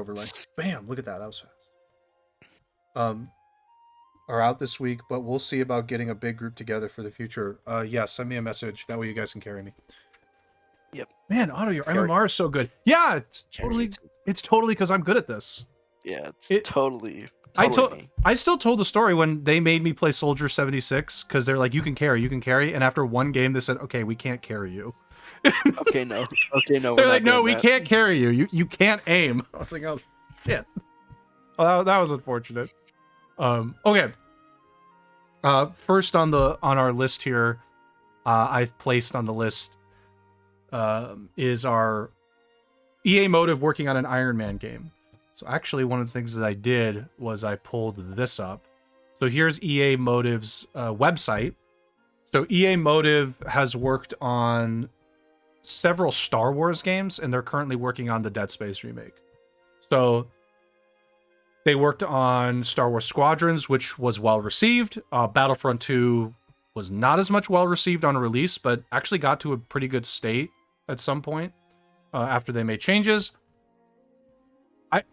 overlay. Bam! Look at that. That was fast. Are out this week, but we'll see about getting a big group together for the future. Yeah, send me a message. That way you guys can carry me. Yep. Man, Otto, your MMR is so good. Yeah, it's totally because I'm good at this. Yeah, it's totally me. I still told the story when they made me play Soldier 76 because they're like, you can carry, and after one game they said, okay, we can't carry you. Okay, no. They're like, no, we can't carry you. You can't aim. I was like, oh shit. Well, that was unfortunate. Okay. First on our list here, I've placed on the list is our EA Motive working on an Iron Man game. So actually, one of the things that I did was I pulled this up. So here's EA Motive's website. So EA Motive has worked on several Star Wars games, and they're currently working on the Dead Space remake. So they worked on Star Wars Squadrons, which was well received. Battlefront 2 was not as much well received on release, but actually got to a pretty good state at some point after they made changes.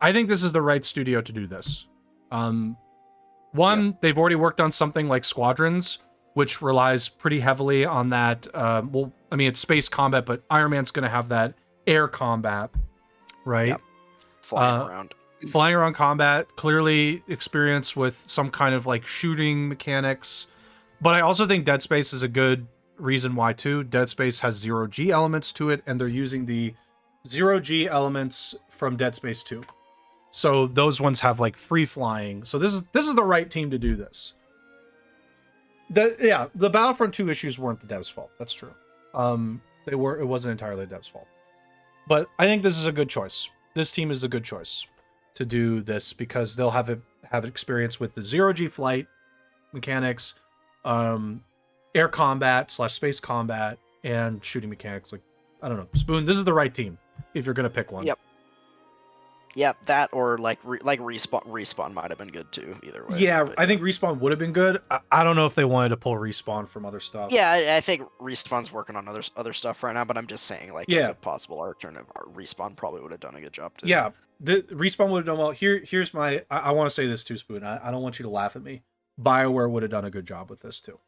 I think this is the right studio to do this. They've already worked on something like Squadrons, which relies pretty heavily on that. It's space combat, but Iron Man's going to have that air combat, right? Yep. Flying around combat, clearly experience with some kind of like shooting mechanics. But I also think Dead Space is a good reason why too. Dead Space has 0G elements to it, and they're using the 0G elements from Dead Space 2. So those ones have like free flying. So this is the right team to do this. The Battlefront 2 issues weren't the devs' fault. That's true. It wasn't entirely the devs' fault. But I think this is a good choice. This team is a good choice to do this because they'll have experience with the 0G flight mechanics, air combat / space combat, and shooting mechanics. Like, I don't know, Spoon, this is the right team if you're gonna pick one. Yep. Yeah, that or like Respawn might have been good too. Either way. Yeah, I think Respawn would have been good. I don't know if they wanted to pull Respawn from other stuff. Yeah, I think Respawn's working on other stuff right now, but I'm just saying, like, as a possible alternative, Respawn probably would have done a good job too. Yeah, the Respawn would have done well. Here's my. I want to say this too, Spoon. I don't want you to laugh at me. BioWare would have done a good job with this too.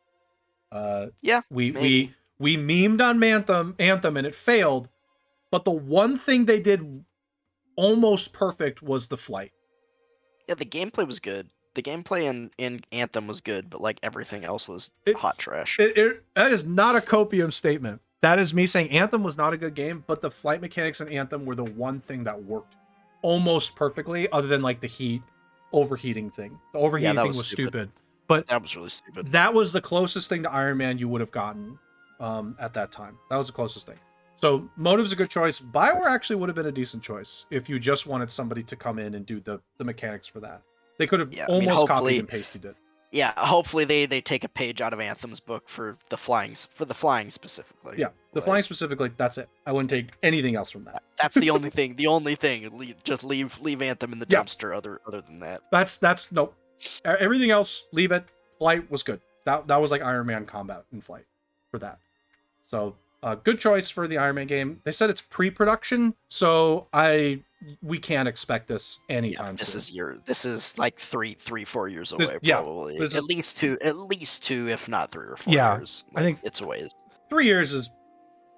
We memed on Anthem, and it failed. But the one thing they did almost perfect was the flight. Yeah, the gameplay was good. The gameplay in Anthem was good, but like everything else was hot trash. That is not a copium statement. That is me saying Anthem was not a good game, but the flight mechanics in Anthem were the one thing that worked almost perfectly, other than like the overheating thing. The overheating thing was stupid. But that was really stupid. That was the closest thing to Iron Man you would have gotten at that time. That was the closest thing. So Motive's a good choice. BioWare actually would have been a decent choice if you just wanted somebody to come in and do the mechanics for that. They could have almost copied and pasted it. Yeah, hopefully they take a page out of Anthem's book for the flying specifically. Yeah, flying specifically. That's it. I wouldn't take anything else from that. That's the only thing. The only thing. Just leave Anthem in the dumpster. Other than that. That's nope. Everything else, leave it. Flight was good. That was like Iron Man combat in flight for that. So good choice for the Iron Man game. They said it's pre-production, so we can't expect this anytime soon. This is like 3-4 years away, probably. At least two, if not 3 or 4 years. I think it's a ways. 3 years is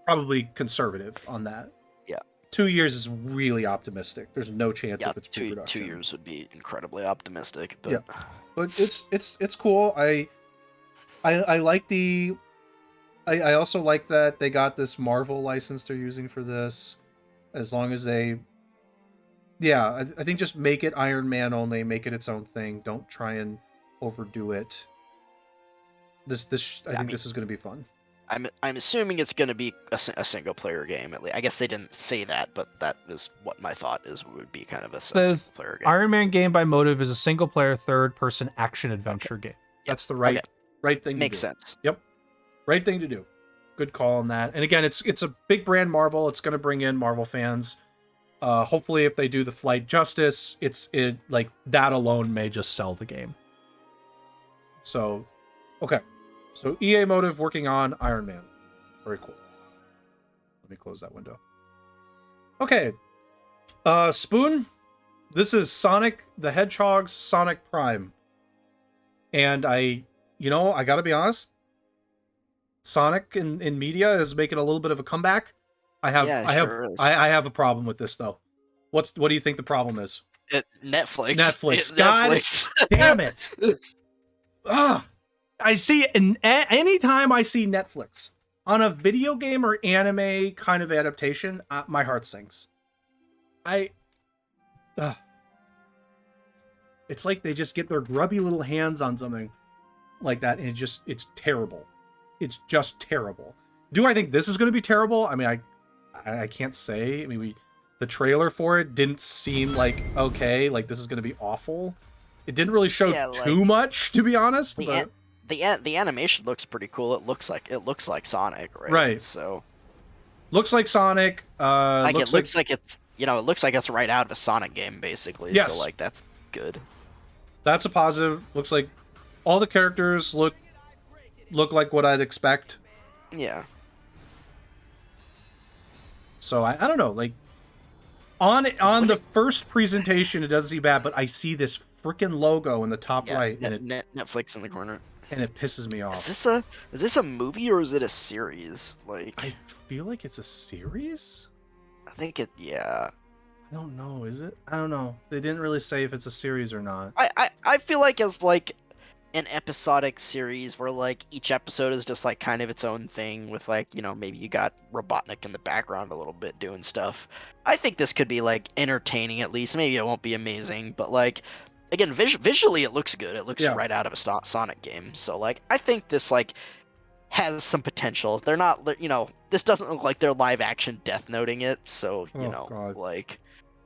probably conservative on that. Yeah. 2 years is really optimistic. There's no chance if it's pre-production. 2 years would be incredibly optimistic. But... Yeah, but it's cool. I like the. I also like that they got this Marvel license they're using for this. As long as they... Yeah, I think just make it Iron Man only. Make it its own thing. Don't try and overdo it. I think this is going to be fun. I'm assuming it's going to be a single player game. At least. I guess they didn't say that, but that is what my thought is. Would be kind of a single player game. Iron Man game by Motive is a single player third person action adventure game. That's the right thing to do. Makes sense. Yep. Right thing to do. Good call on that. And again, it's a big brand Marvel. It's going to bring in Marvel fans. Hopefully, if they do the flight justice, it like that alone may just sell the game. So, okay. So EA Motive working on Iron Man. Very cool. Let me close that window. Okay. Spoon, This is Sonic the Hedgehog's Sonic Prime. And I gotta be honest, Sonic in media is making a little bit of a comeback. I have a problem with this though. What do you think the problem is? Netflix. God damn it. Ugh. I see, anytime I see Netflix on a video game or anime kind of adaptation, my heart sinks. It's like they just get their grubby little hands on something like that, and it's terrible. It's just terrible. Do I think this is going to be terrible? I mean, I can't say. I mean, the trailer for it didn't seem like, okay, like this is going to be awful. It didn't really show too much, to be honest. The animation looks pretty cool. It looks like Sonic, right? Right. So looks like Sonic. It looks like it's right out of a Sonic game, basically. Yes. So like that's good. That's a positive. Looks like all the characters look like what I'd expect. Yeah. So I don't know. Like on the first presentation, it doesn't seem bad, but I see this freaking logo in the top right, and Netflix in the corner, and it pisses me off. Is this a movie or is it a series? Like, I feel like it's a series. I think it. Yeah. I don't know. Is it? I don't know. They didn't really say if it's a series or not. I feel like it's like an episodic series where like each episode is just like kind of its own thing with like, maybe you got Robotnik in the background a little bit doing stuff. I think this could be like entertaining at least. Maybe it won't be amazing, but like again, visually it looks good. It looks right out of a Sonic game. So like I think this like has some potential. They're not, this doesn't look like they're live action Death Noting it. So God. like.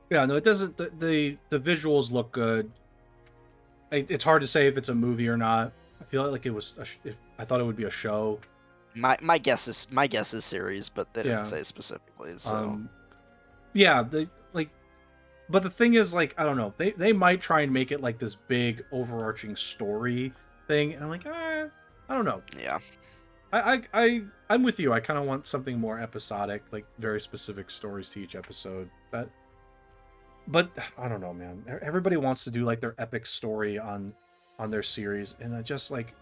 Yeah, no, it doesn't. The visuals look good. It's hard to say if it's a movie or not. I feel like it was. I thought it would be a show. My guess is series, but they didn't say specifically. So but the thing is, like, I don't know. They might try and make it like this big overarching story thing, and I'm like, I don't know. Yeah. I'm with you. I kind of want something more episodic, like very specific stories to each episode. But I don't know, man. Everybody wants to do like their epic story on their series, and I just like,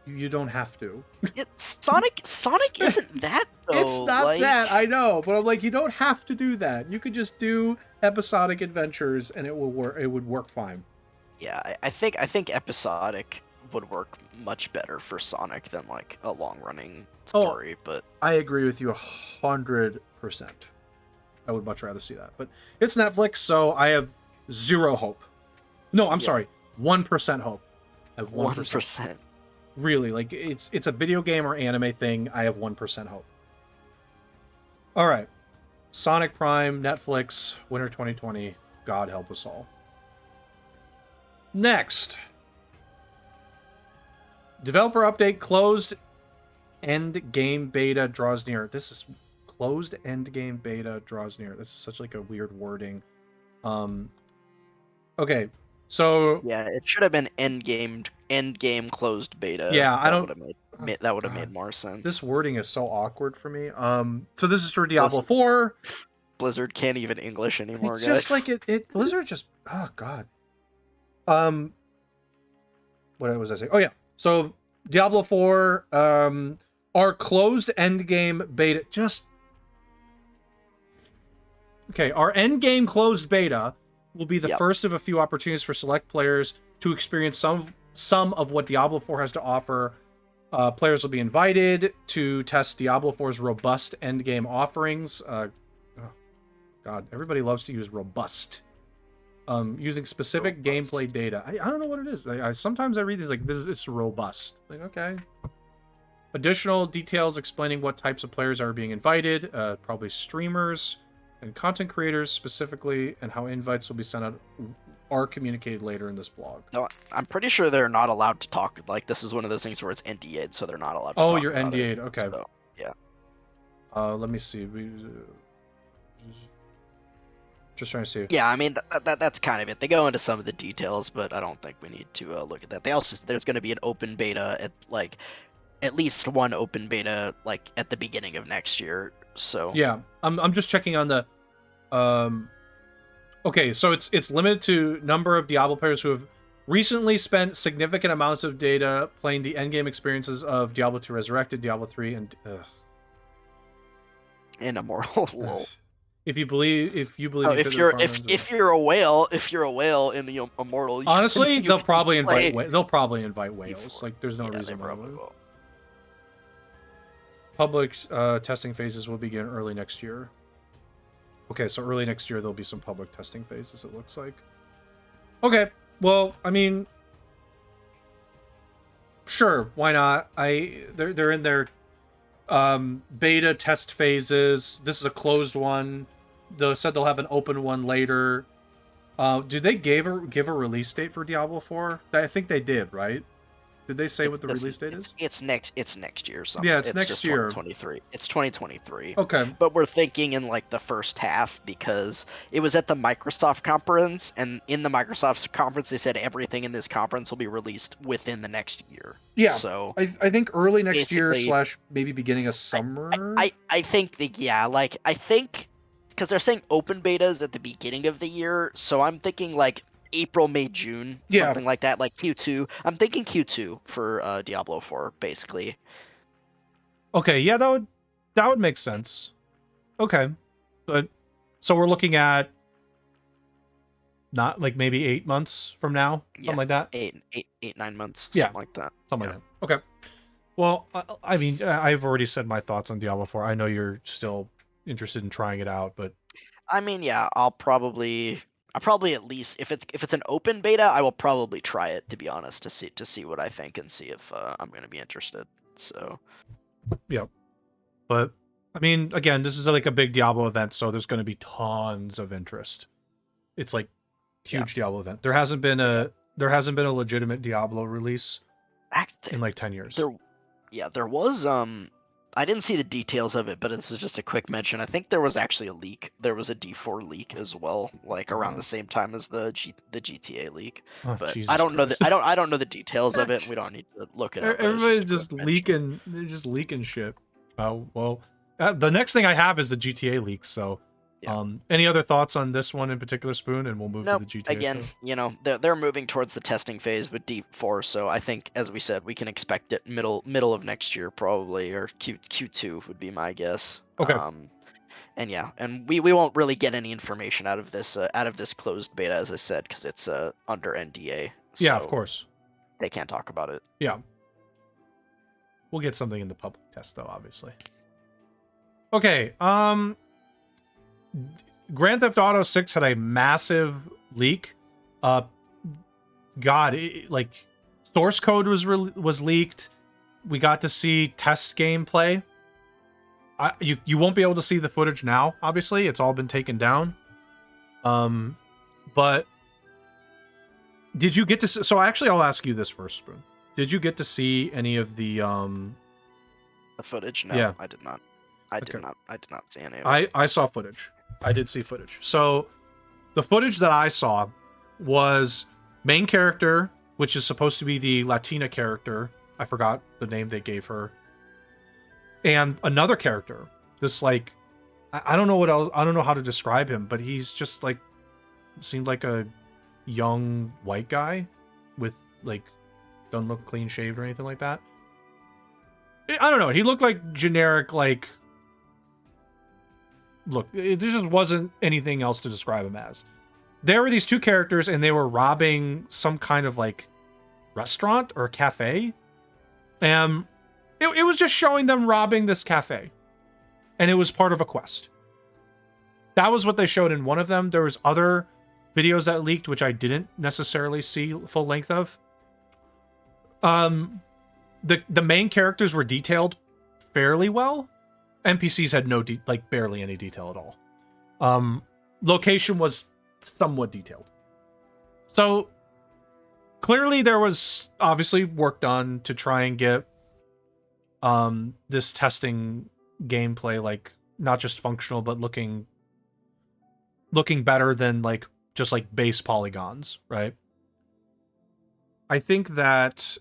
you don't have to. Sonic isn't that though. It's not that, I know, but I'm like, you don't have to do that. You could just do episodic adventures, and it will work. It would work fine. Yeah, I think episodic would work much better for Sonic than like a long running story. But I agree with you 100%. I would much rather see that, but it's Netflix, so I have zero hope. No, I'm sorry, 1% hope. I have 1%. Really, like it's a video game or anime thing. I have 1% hope. All right, Sonic Prime, Netflix, winter 2020. God help us all. Next, developer update closed. End game beta draws near. This is closed end game beta draws near. This is such like a weird wording. Okay, so yeah, it should have been end game closed beta. Yeah, that would have made more sense. This wording is so awkward for me. So this is for Diablo 4. Blizzard can't even English anymore, it's guys. Just like it Blizzard just, oh god. What was I saying? Oh yeah. So Diablo 4, our closed end game beta Okay, our endgame closed beta will be the first of a few opportunities for select players to experience some of what Diablo 4 has to offer. Players will be invited to test Diablo 4's robust endgame offerings. God, everybody loves to use robust. Using specific gameplay data. I don't know what it is. Sometimes I read these like, it's robust. Like, okay. Additional details explaining what types of players are being invited. Probably streamers and content creators specifically, and how invites will be sent out are communicated later in this blog. No, I'm pretty sure they're not allowed to talk. Like, this is one of those things where it's NDA'd, so they're not allowed to talk. Oh, you're NDA'd. Okay. So, yeah. Let me see. Just trying to see. Yeah, I mean, that's kind of it. They go into some of the details, but I don't think we need to look at that. There's going to be an open beta at least one open beta like at the beginning of next year. So yeah, I'm just checking on the Okay, so it's limited to number of Diablo players who have recently spent significant amounts of data playing the endgame experiences of Diablo 2 Resurrected, Diablo 3, and Immortal. Lol. if you believe Oh, in physical farmers, if you're a whale in the Immortal, honestly, they'll can probably play invite whales. D4. Like, there's no Yeah, reason they why they probably would. will. Public testing phases will begin early next year. Okay, so early next year there'll be some public testing phases, it looks like. Okay, well, I mean, sure, why not? They're in their beta test phases. This is a closed one. They said they'll have an open one later. Do they give a release date for Diablo 4? I think they did, right? Did they say what the release date is? It's next year. Yeah, it's next just year. 2023. It's 2023. Okay. But we're thinking in like the first half because it was at the Microsoft conference, and in the Microsoft conference they said everything in this conference will be released within the next year. Yeah. So I think early next year / maybe beginning of summer. I think I think because they're saying open betas at the beginning of the year, so I'm thinking like April, May, June, something like that, like Q2. I'm thinking Q2 for Diablo 4, basically. Okay, yeah, that would make sense. Okay, but so we're looking at not like maybe 8 months from now, something like that. 9 months, yeah, something like that. Something like that. Okay. Well, I mean, I've already said my thoughts on Diablo 4. I know you're still interested in trying it out, but I mean, yeah, I'll probably at least if it's an open beta, I will probably try it, to be honest, to see what I think and see if I'm going to be interested. So yeah. But I mean, again, this is like a big Diablo event, so there's going to be tons of interest. It's like huge Diablo event. There hasn't been a legitimate Diablo release in like 10 years. There was I didn't see the details of it, but this is just a quick mention. I think there was actually a leak. There was a D4 leak as well, like around the same time as the GTA leak. Oh, but Jesus I don't know Christ. I don't know the details of it. We don't need to look it up. Everybody's just leaking. They're just leaking shit. Oh well. The next thing I have is the GTA leaks. So, any other thoughts on this one in particular, Spoon? And we'll move to the GTA. Again, stuff. They're moving towards the testing phase with D4, so I think, as we said, we can expect it middle of next year probably, or Q2 would be my guess. Okay. And we won't really get any information out of this closed beta, as I said, because it's under NDA. So yeah, of course. They can't talk about it. Yeah. We'll get something in the public test, though, obviously. Okay. Grand Theft Auto 6 had a massive leak. Like source code was leaked. We got to see test gameplay. You won't be able to see the footage now. Obviously, it's all been taken down. But did you get to? So actually, I'll ask you this first, Spoon. Did you get to see any of the footage? No, yeah. I did not. I did not see any of it. I saw footage. I did see footage. So the footage that I saw was main character, which is supposed to be the Latina character. I forgot the name they gave her. And another character. This like I don't know what else, I don't know how to describe him, but he's just like seemed like a young white guy with like doesn't look clean shaved or anything like that. I don't know. He looked like generic like look, it just wasn't anything else to describe him as. There were these two characters and they were robbing some kind of like restaurant or cafe. It was just showing them robbing this cafe. And it was part of a quest. That was what they showed in one of them. There was other videos that leaked, which I didn't necessarily see full length of. The main characters were detailed fairly well. NPCs had no barely any detail at all. Location was somewhat detailed. So clearly there was obviously work done to try and get this testing gameplay like not just functional but looking better than like just like base polygons, right? I think that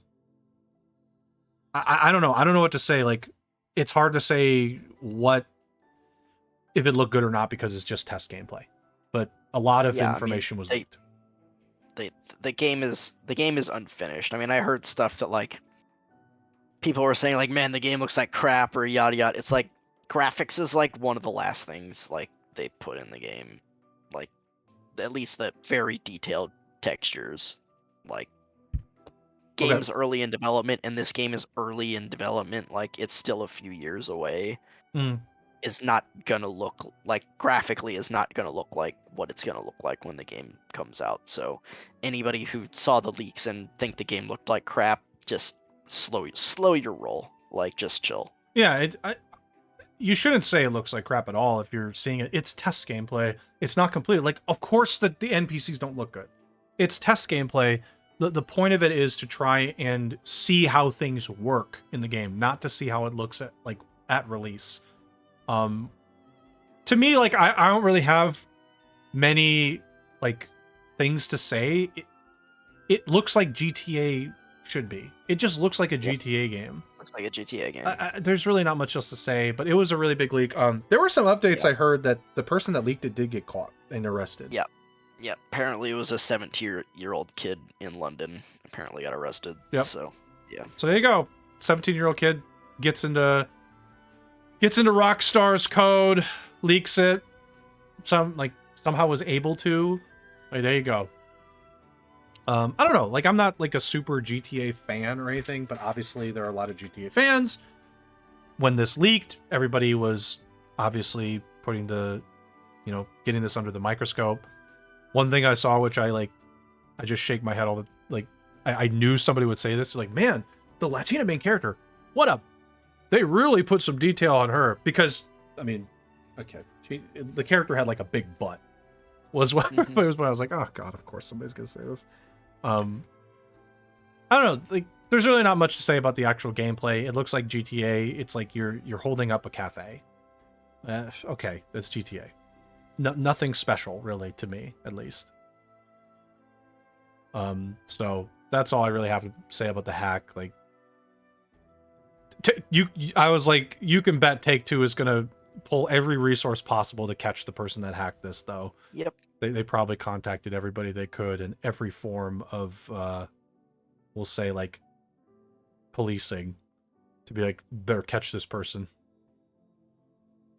I don't know. I don't know what to say. Like, it's hard to say what if it looked good or not because it's just test gameplay. But A lot of Yeah, information was they, leaked. the game is unfinished. I mean, I heard stuff that like people were saying like, man, the game looks like crap or yada yada. It's like graphics is like one of the last things like they put in the game, like at least the very detailed textures. Like Okay. game's early in development, and this game is early in development. Like it's still a few years away. Mm. Is not gonna look like graphically is not gonna look like what it's gonna look like when the game comes out. So anybody who saw the leaks and think the game looked like crap, just slow your roll. Like just chill. Yeah, you shouldn't say it looks like crap at all if you're seeing it. It's test gameplay. It's not complete. Like, of course the NPCs don't look good. It's test gameplay. The point of it is to try and see how things work in the game, not to see how it looks at release. To me, like I don't really have many like things to say. It looks like GTA should be. It just looks like a GTA game. Looks like a GTA game. There's really not much else to say, but it was a really big leak. There were some updates. Yeah. I heard that the person that leaked it did get caught and arrested. Yeah. Yeah, apparently it was a 17-year-old kid in London. Apparently got arrested. Yep. So, yeah. So there you go. 17-year-old kid gets into Rockstar's code, leaks it. Somehow was able to. Like, there you go. I don't know. Like, I'm not like a super GTA fan or anything, but obviously there are a lot of GTA fans. When this leaked, everybody was obviously putting getting this under the microscope. One thing I saw, which I just shake my head all the like. I knew somebody would say this. Like, man, the Latina main character, they really put some detail on her because, I mean, okay, the character had like a big butt. Was what Mhm. was when I was like, oh god, of course somebody's gonna say this. I don't know. Like, there's really not much to say about the actual gameplay. It looks like GTA. It's like you're holding up a cafe. Okay, that's GTA. Nothing special, really, to me, at least. So that's all I really have to say about the hack. Like, I was like, you can bet Take-Two is gonna pull every resource possible to catch the person that hacked this, though. Yep. They probably contacted everybody they could in every form of, we'll say, like, policing to be like, better catch this person.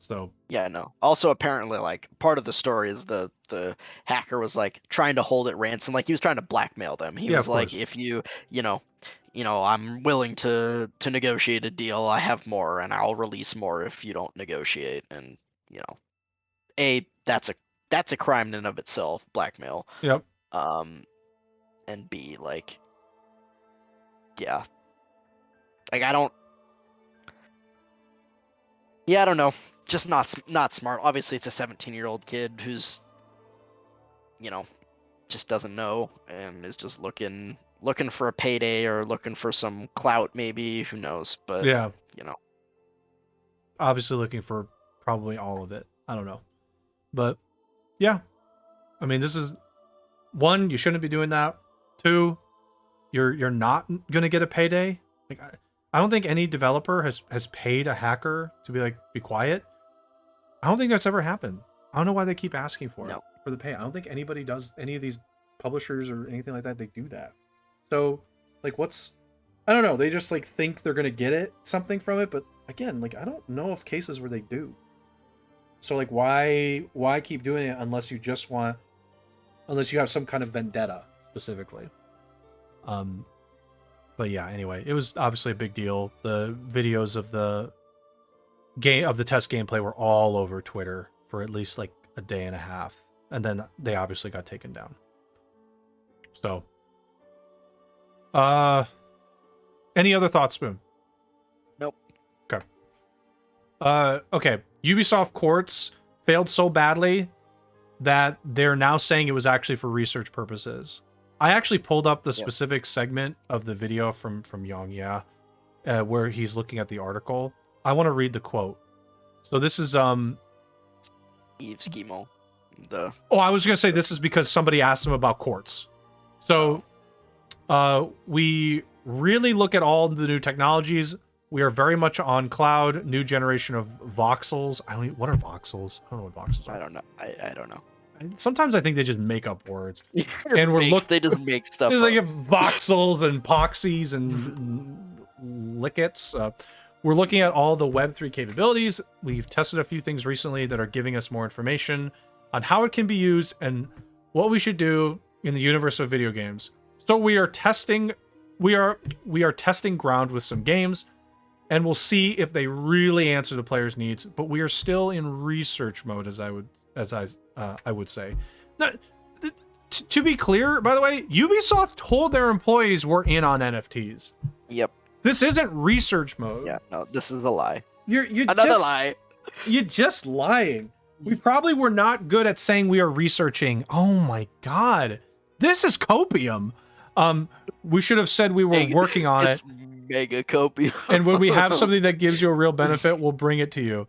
So Yeah, no. Also, apparently, like part of the story is the hacker was like trying to hold it ransom, like he was trying to blackmail them. He Yeah, was of like, course. if I'm willing to negotiate a deal. I have more, and I'll release more if you don't negotiate. And that's a crime in and of itself, blackmail. Yep. And B, like, yeah, like I don't know. Just not smart. Obviously, it's a 17-year-old kid who's, just doesn't know and is just looking for a payday or looking for some clout, maybe. Who knows? But Yeah. you know, Obviously looking for probably all of it. I don't know. But yeah. I mean, this is one, you shouldn't be doing that. Two, you're not gonna get a payday. Like, I don't think any developer has paid a hacker to be quiet. I don't think that's ever happened. I don't know why they keep asking for it, for the pay. I don't think anybody does, any of these publishers or anything like that, they do that. So, like, I don't know. They just like think they're gonna get something from it, but again, like, I don't know of cases where they do. So, like, why keep doing it unless you have some kind of vendetta specifically. But yeah, anyway, it was obviously a big deal. The videos of the test gameplay were all over Twitter for at least like a day and a half, and then they obviously got taken down. So, any other thoughts, Spoon? Nope. Okay. Okay. Ubisoft Quartz failed so badly that they're now saying it was actually for research purposes. I actually pulled up the specific segment of the video from Young, where he's looking at the article. I want to read the quote. So this is Eve Schemo. I was gonna say this is because somebody asked him about Quartz. So we really look at all the new technologies. We are very much on cloud, new generation of voxels. What are voxels? I don't know what voxels are. I don't know. I don't know. sometimes I think they just make up words. And they just make stuff there's up. like voxels and poxies and lickets. We're looking at all the Web3 capabilities. We've tested a few things recently that are giving us more information on how it can be used and what we should do in the universe of video games. So we are testing ground with some games, and we'll see if they really answer the players' needs. But we are still in research mode, as I would say. Now, to be clear, by the way, Ubisoft told their employees we're in on NFTs. Yep. This isn't research mode. Yeah, no, this is a lie. You're Another lie. You're just lying. We probably were not good at saying we are researching. Oh my god. This is copium. We should have said we were working on it. It's mega copium. And when we have something that gives you a real benefit, we'll bring it to you.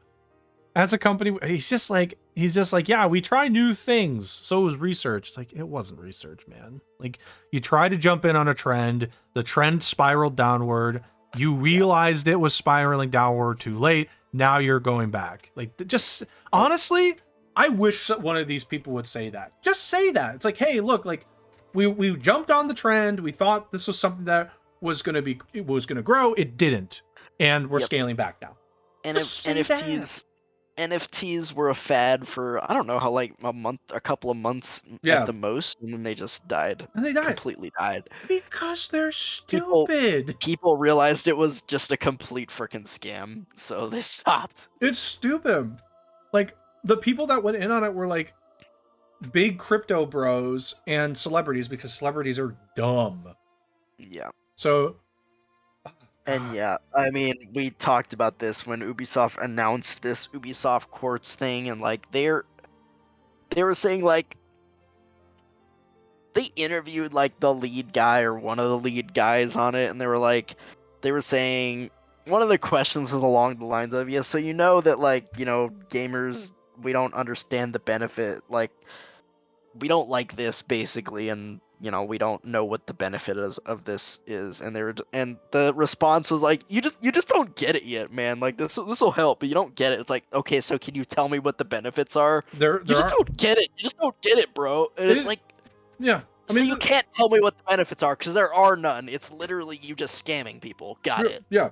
As a company, he's just like, yeah, we try new things. So it was research. It's like, it wasn't research, man. Like, you try to jump in on a trend. The trend spiraled downward. You realized it was spiraling downward too late. Now you're going back. Like, just honestly, I wish one of these people would say that. Just say that. It's like, hey, look, like, we jumped on the trend. We thought this was something that was going to grow. It didn't. And we're scaling back now. And NFTs were a fad for, I don't know how, like a couple of months at the most, and then they just died. And they died. Completely died. Because they're stupid. People realized it was just a complete freaking scam, so they stopped. It's stupid. Like, the people that went in on it were like big crypto bros and celebrities, because celebrities are dumb. Yeah. So... And yeah, I mean, we talked about this when Ubisoft announced this Ubisoft Quartz thing, and like they were saying, like, they interviewed like the lead guy or one of the lead guys on it, and they were saying one of the questions was along the lines of, yeah, so you know that, like, you know, gamers, we don't understand the benefit, like, we don't like this basically, and you know, we don't know what the benefit of this is, and the response was like, you just don't get it yet, man. Like, this will help, but you don't get it. It's like, okay, so can you tell me what the benefits are? You just don't get it. You just don't get it, bro. And it's like, yeah. I mean, so you can't tell me what the benefits are because there are none. It's literally you just scamming people. Got it. Yeah,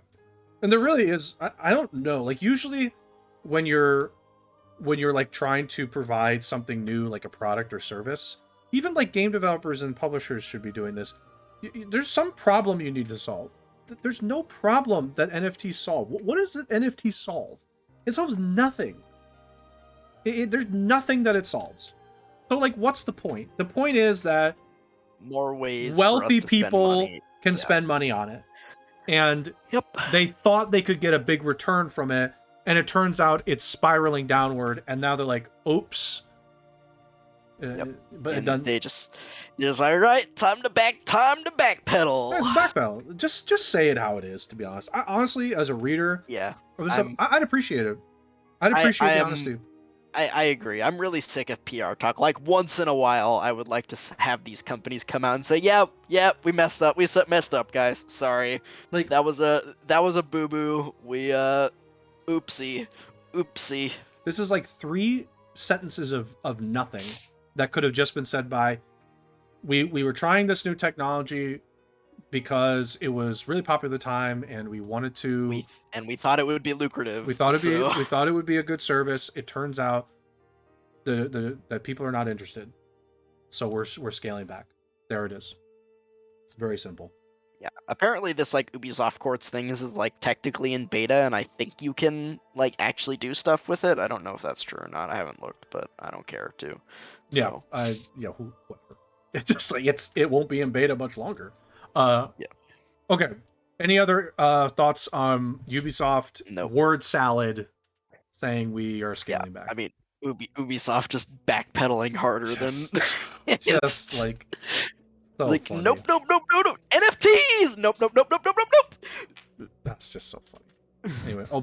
and there really is. I don't know. Like, usually when you're like trying to provide something new, like a product or service. Even like game developers and publishers should be doing this. There's some problem you need to solve. There's no problem that NFTs solve. What does an NFT solve? It solves nothing. There's nothing that it solves. So, like, what's the point? The point is that more ways wealthy people can spend money on it. And they thought they could get a big return from it, and it turns out it's spiraling downward, and now they're like, oops. But they're just like, right, time to backpedal. Backpedal. Just say it how it is. To be honest, honestly, as a reader, I'd appreciate it. I'd appreciate the honesty. I agree. I'm really sick of PR talk. Like, once in a while, I would like to have these companies come out and say, yeah, we messed up. We messed up, guys. Sorry. Like, that was a boo boo. We oopsie. This is like 3 sentences of nothing. That could have just been said by, we were trying this new technology because it was really popular at the time, and we wanted to, we thought it would be lucrative. We thought it would be a good service. It turns out that people are not interested, so we're scaling back. There it is. It's very simple. Yeah, apparently this like Ubisoft Quartz thing is like technically in beta, and I think you can like actually do stuff with it. I don't know if that's true or not. I haven't looked, but I don't care too. So. Yeah, whatever. It's just like it won't be in beta much longer. Okay. Any other thoughts on Ubisoft? Nope. Word salad saying we are scaling back? I mean, Ubisoft just backpedaling harder than just like. So like funny. nope NFTs nope. That's just so funny. Anyway, by